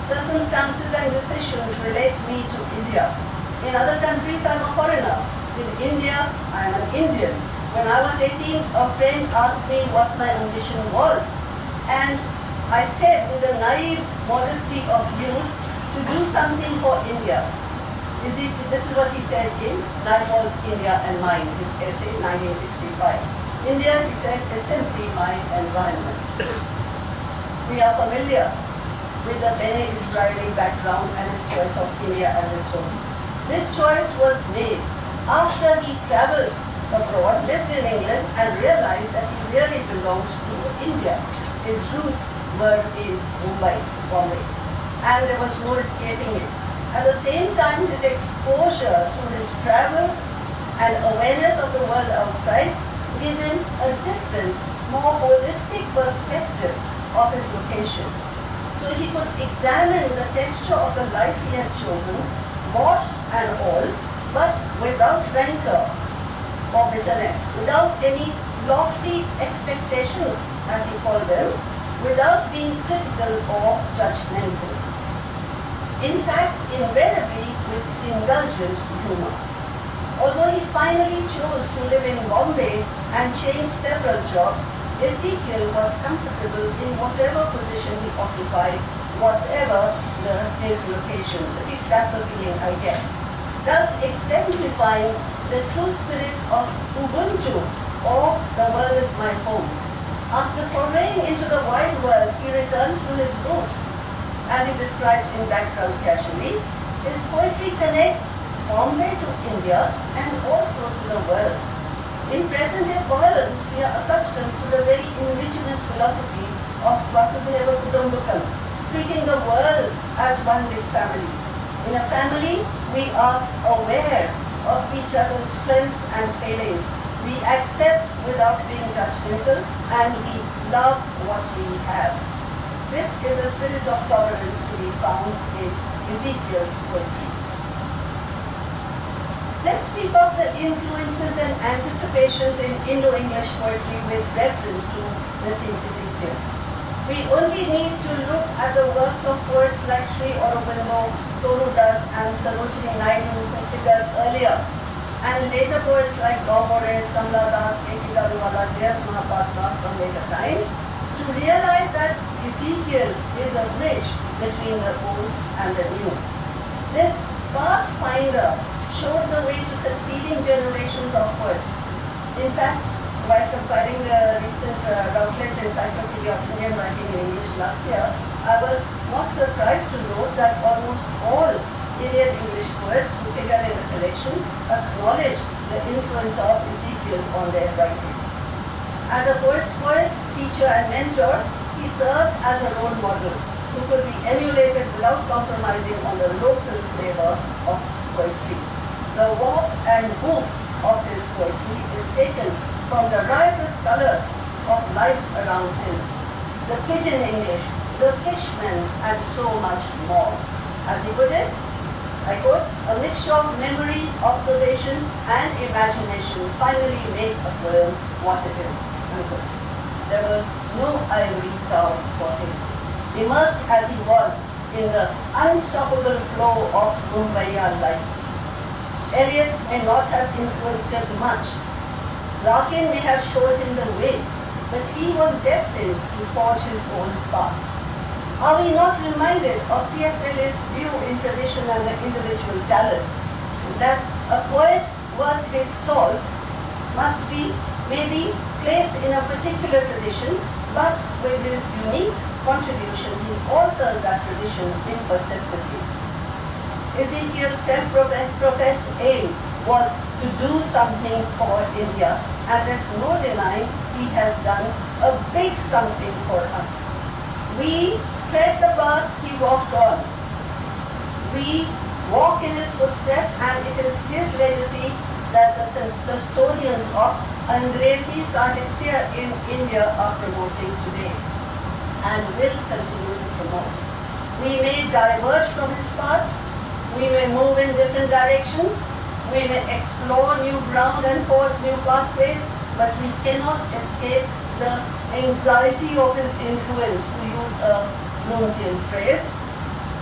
Circumstances and decisions relate me to India. In other countries, I am a foreigner. In India, I am an Indian. When I was 18, a friend asked me what my ambition was. And I said with the naive modesty of youth, to do something for India." This is what he said in Naipaul's India and Mine, his essay, 1965. India, he said, is simply my environment. We are familiar with the Bene Israeli background and his choice of India as his home. This choice was made after he traveled abroad, lived in England, and realized that he really belonged to India. His roots were in Mumbai, Bombay, and there was no escaping it. At the same time, his exposure through his travels and awareness of the world outside gave him a different, more holistic perspective of his location. So he could examine the texture of the life he had chosen, warts and all, but without rancor or bitterness, without any lofty expectations, as he called them, without being critical or judgmental. In fact, invariably with indulgent humor. Although he finally chose to live in Bombay and changed several jobs, Ezekiel was comfortable in whatever position he occupied, whatever his location. At least that's the feeling I get. Thus exemplifying the true spirit of Ubuntu, or the world is my home. After foraying into the wide world, he returns to his roots. As he described in Background Casually, his poetry connects Bombay to India and also to the world. In present-day parlance, we are accustomed to the very indigenous philosophy of Vasudhaiva Kutumbakam, treating the world as one big family. In a family, we are aware of each other's strengths and failings. We accept without being judgmental, and we love what we have. This is the spirit of tolerance to be found in Ezekiel's poetry. Let's speak of the influences and anticipations in Indo-English poetry with reference to Nissim Ezekiel. We only need to look at the works of poets like Sri Aurobindo, Toru Dutt and Sarojini Naidu who figured earlier, and later poets like Gomores, Kamla Das, K.P. Daruwala, J.F. Mahapatra from later times, to realize that Ezekiel is a bridge between the old and the new. This pathfinder showed the way to succeeding generations of poets. In fact, while comparing the recent Routledge Encyclopedia of Indian Writing in English last year, I was not surprised to note that almost all Indian English poets who figure in the collection acknowledge the influence of Ezekiel on their writing. As a poet's poet, teacher and mentor, he served as a role model who could be emulated without compromising on the local flavor of poetry. The warp and woof of his poetry is taken from the riotous colors of life around him, the pidgin English, the fishmen, and so much more. As he put it, I quote, "A mixture of memory, observation, and imagination finally make a poem what it is." Unquote. There was no ivory tower for him. Immersed as he was in the unstoppable flow of Mumbaiya life. Eliot may not have influenced him much. Larkin may have showed him the way, but he was destined to forge his own path. Are we not reminded of T.S. Eliot's view in tradition and the individual talent, that a poet worth his salt must be maybe placed in a particular tradition, but with his unique contribution, he alters that tradition imperceptibly. Ezekiel's self-professed aim was to do something for India, and there's no denying he has done a big something for us. We tread the path he walked on. We walk in his footsteps, and it is his legacy that the custodians of Angrezi Sahitya in India are promoting today and will continue to promote. We may diverge from his path, we may move in different directions, we may explore new ground and forge new pathways, but we cannot escape the anxiety of his influence, to use a Nunzian phrase.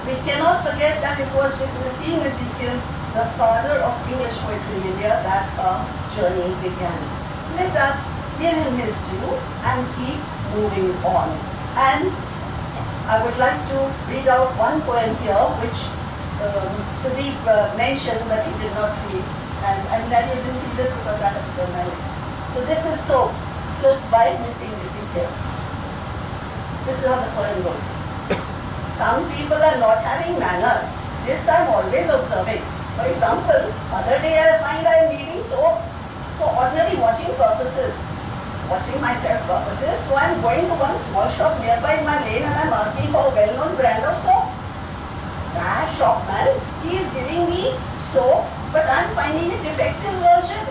We cannot forget that it was with Nissim Ezekiel, the father of English poetry in India, that our journey began. Let us give him his due and keep moving on. And I would like to read out one poem here, which Sudeep mentioned, but he did not read. And I'm glad you didn't read it because I have it on my list. So this is So by Nissim Ezekiel. This is how the poem goes. Some people are not having manners. This I'm always observing. For example, other day I find I am needing soap for ordinary washing purposes, washing myself purposes. So I am going to one small shop nearby in my lane and I am asking for a well-known brand of soap. That shopman, he is giving me soap, but I am finding a defective version.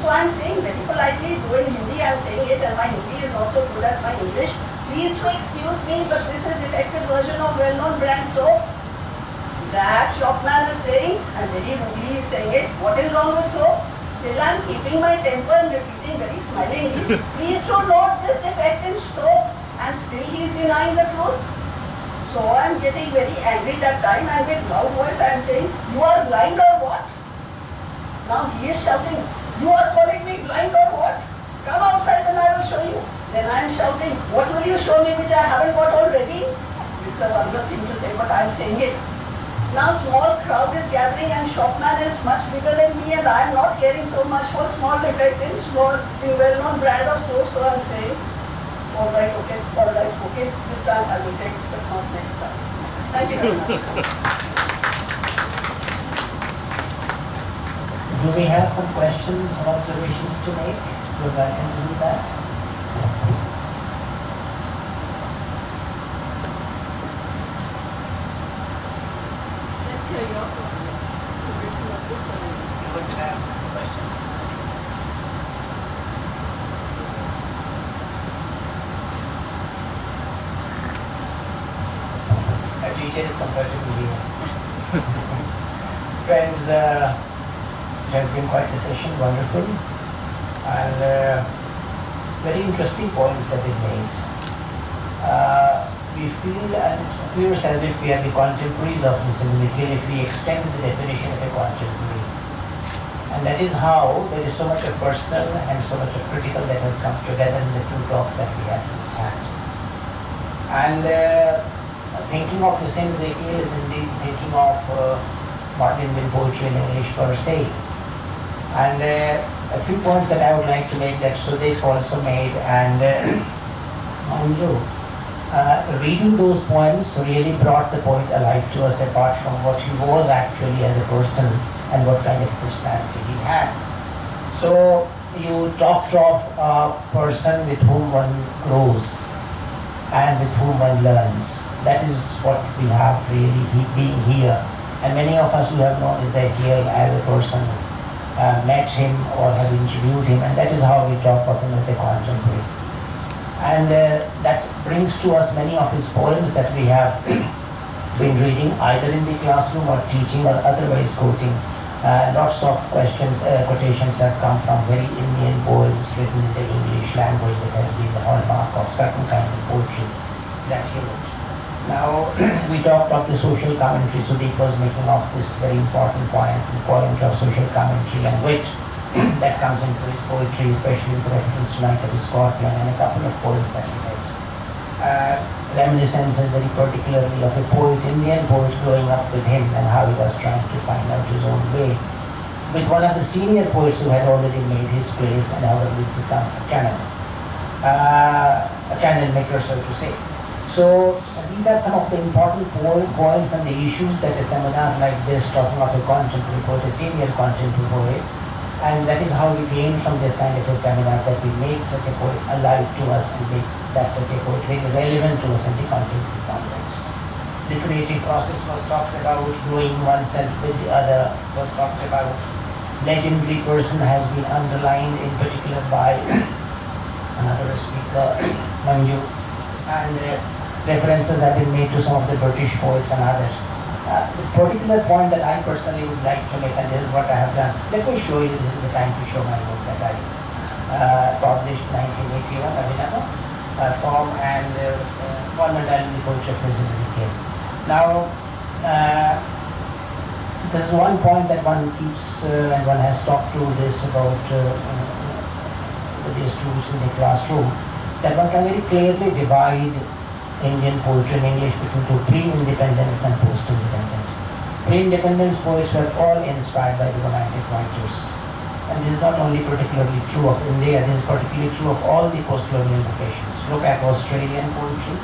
So I am saying very politely, though in Hindi I am saying it and my Hindi is not so good as my English. Please to excuse me, but this is defective version of well-known brand soap. That shopman is saying, and very rudely he is saying it, what is wrong with soap? Still I am keeping my temper and repeating very smilingly, please to note this defect in soap, and still he is denying the truth. So I am getting very angry that time and with loud voice I am saying, you are blind or what? Now he is shouting, you are calling me blind or what? Come outside and I will show you. Then I am shouting, what will you show me which I haven't got already? It's a vulgar thing to say, but I am saying it. Now small crowd is gathering and shopman is much bigger than me and I am not caring so much for small defect in well-known brand of soap. So I am saying, alright, okay, this time I will take, but not next time. Thank you very much. Do we have some questions or observations to make? We're welcome to do that. Let's hear your comments. You would have questions. A teacher is comfortable here. Friends, it has been quite a session, wonderful, and very interesting points have been made. We feel and it appears as if we are the contemporaries of Nissim Ezekiel if we extend the definition of a contemporary. And that is how there is so much of personal and so much of critical that has come together in the two talks that we have just had. And thinking of Nissim Ezekiel is indeed thinking of modern Indian poetry in English per se. And a few points that I would like to make that Sudeep also made, and Manju, reading those poems really brought the poet alive to us apart from what he was actually as a person and what kind of personality he had. So you talked of a person with whom one grows and with whom one learns. That is what we have really being here. And many of us who have known Ezekiel as a person met him or have interviewed him, and that is how we talk of him as a contemporary. And that brings to us many of his poems that we have been reading either in the classroom or teaching or otherwise quoting. Lots of quotations have come from very Indian poems written in the English language that has been the hallmark of certain kind of poetry that he wrote. Now, we talked of the social commentary. Sudeep was making of this very important point of social commentary and wit that comes into his poetry, especially with reference to Night of the Scorpion and a couple of poems that he wrote. Reminiscences very particularly of a poet, Indian poet, growing up with him and how he was trying to find out his own way. With one of the senior poets who had already made his place and how he would become a channel maker, so to say. So these are some of the important points and the issues that a seminar like this, talking of a contemporary poet, a senior contemporary poet, and that is how we gain from this kind of a seminar that we make such a poet alive to us and make that such a poet very relevant to us in the contemporary context. The creative process was talked about, growing oneself with the other was talked about. Legendary person has been underlined in particular by another speaker, Manju. And References have been made to some of the British poets and others. The particular point that I personally would like to make, and this is what I have done. Let me show you, this is the time to show my book that I published 1981, Rabindra, form and formal dialogue in the poetry of Nissim Ezekiel. Now, this is one point that one keeps, and one has talked through this about the students in the classroom, that one can very clearly divide Indian poetry in English between pre-independence and post-independence. Pre-independence poets were all inspired by the Romantic writers. And this is not only particularly true of India, this is particularly true of all the post-colonial vocations. Look at Australian poetry.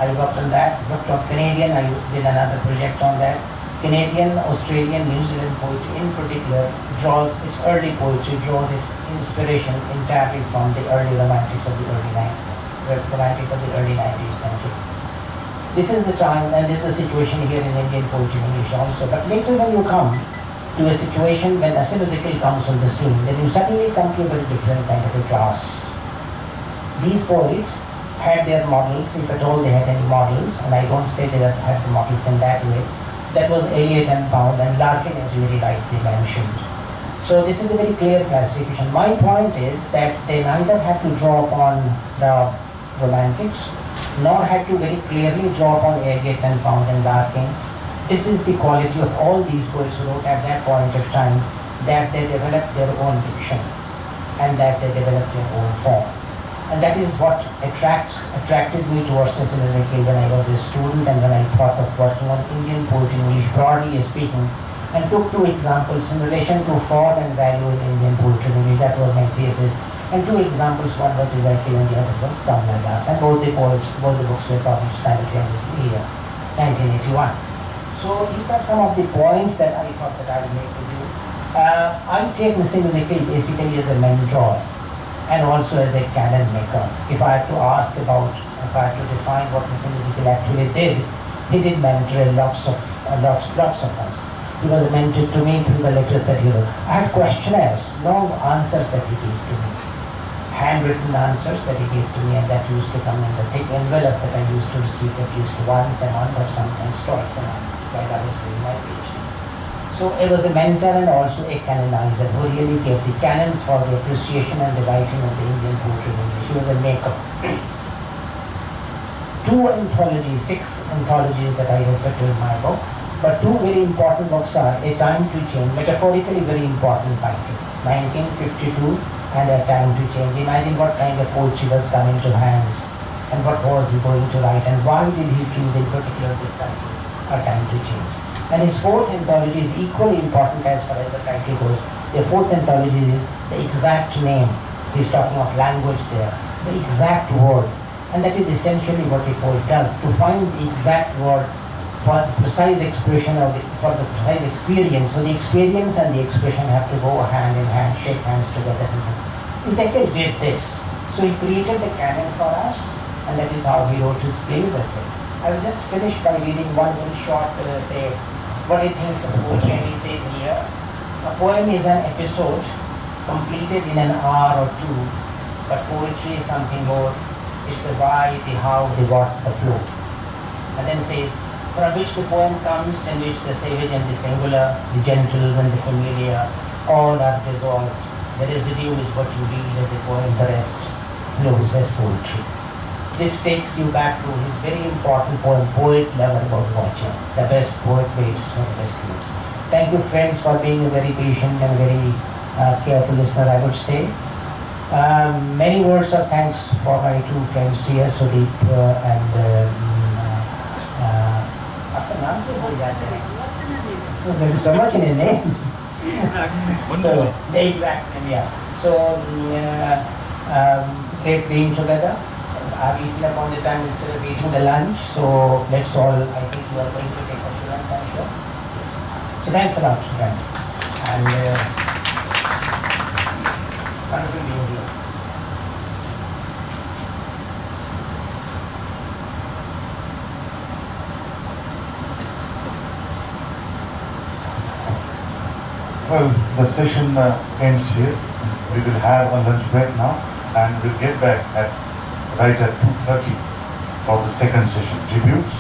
I worked on that. Looked at Canadian, I did another project on that. Canadian, Australian, New Zealand poetry in particular draws its early poetry, draws its inspiration entirely from the early romantics of the early 19th century. This is the time, and this is the situation here in Indian poetry in English also. But later when you come to a situation when Nissim Ezekiel comes on the scene, then you suddenly come to a very different kind of a class. These poets had their models, if at all they had any models, and I don't say they had the models in that way. That was Eliot and Pound and Larkin, as you very rightly mentioned. So this is a very clear classification. My point is that they neither had to draw upon the Romantics, nor had to very clearly draw upon Eliot and Pound and Larkin. This is the quality of all these poets who wrote at that point of time, that they developed their own diction and that they developed their own form. And that is what attracted me towards Nissim Ezekiel when I was a student and when I thought of working on Indian poetry in English, broadly speaking, and took two examples in relation to form and value in Indian poetry in English. That was my thesis. And two examples, one was Ezekiel and the other was Kamaladas. And both the books were published simultaneously in 1981. So these are some of the points that I thought that I would make with you. I take Nissim Ezekiel basically as a mentor and also as a canon maker. If I had to ask about, if I had to define what Nissim Ezekiel actually did, he did mentor lots of us. He was a mentor to me through the letters that he wrote. I had questionnaires, long answers that he gave to me, handwritten answers that he gave to me, and that used to come in the thick envelope that I used to receive at least once a month or sometimes twice a month while I was doing my PhD. So he was a mentor and also a canonizer who really gave the canons for the appreciation and the writing of the Indian poetry in English. He was a maker. 2 anthologies, 6 anthologies that I refer to in my book, but 2 very important books are A Time to Change, metaphorically very important title, 1952, and A Time to Change. Imagine what kind of poetry was coming to hand and what was he going to write and why did he choose in particular this title, A Time to Change. And his 4th anthology is equally important as far as the title goes. The 4th anthology is the exact name. He's talking of language there, the exact word. And that is essentially what a poet does, to find the exact word for the precise expression of for the precise experience. So the experience and the expression have to go hand in hand, shake hands together. Ezekiel did this. So he created the canon for us, and that is how he wrote his plays as well. I will just finish by reading one very short, say, what he thinks of poetry, and he says here, a poem is an episode completed in an hour or 2, but poetry is something more. It's the why, the how, the what, the flow. And then says, from which the poem comes, in which the savage and the singular, the gentle and the familiar, all are dissolved. The residue is what you read as a poem, the rest flows as poetry. This takes you back to his very important poem, Poet Never About Watching. The best poet waits for the best poet. Thank you, friends, for being a very patient and very careful listener, I would say. Many words of thanks for my 2 friends here, Sudeep and What's in a name? there is so much in a name. Exactly. So, the exact name, yeah. So, great being together. I've eaten up on the time instead of eating the lunch, so let's all, I think you are going to take us to lunch, I'm sure. Yes. So thanks a lot, friends. And wonderful being here. Well, the session ends here. We will have a lunch break now and we'll get back right at 2:30 for the second session. Tributes.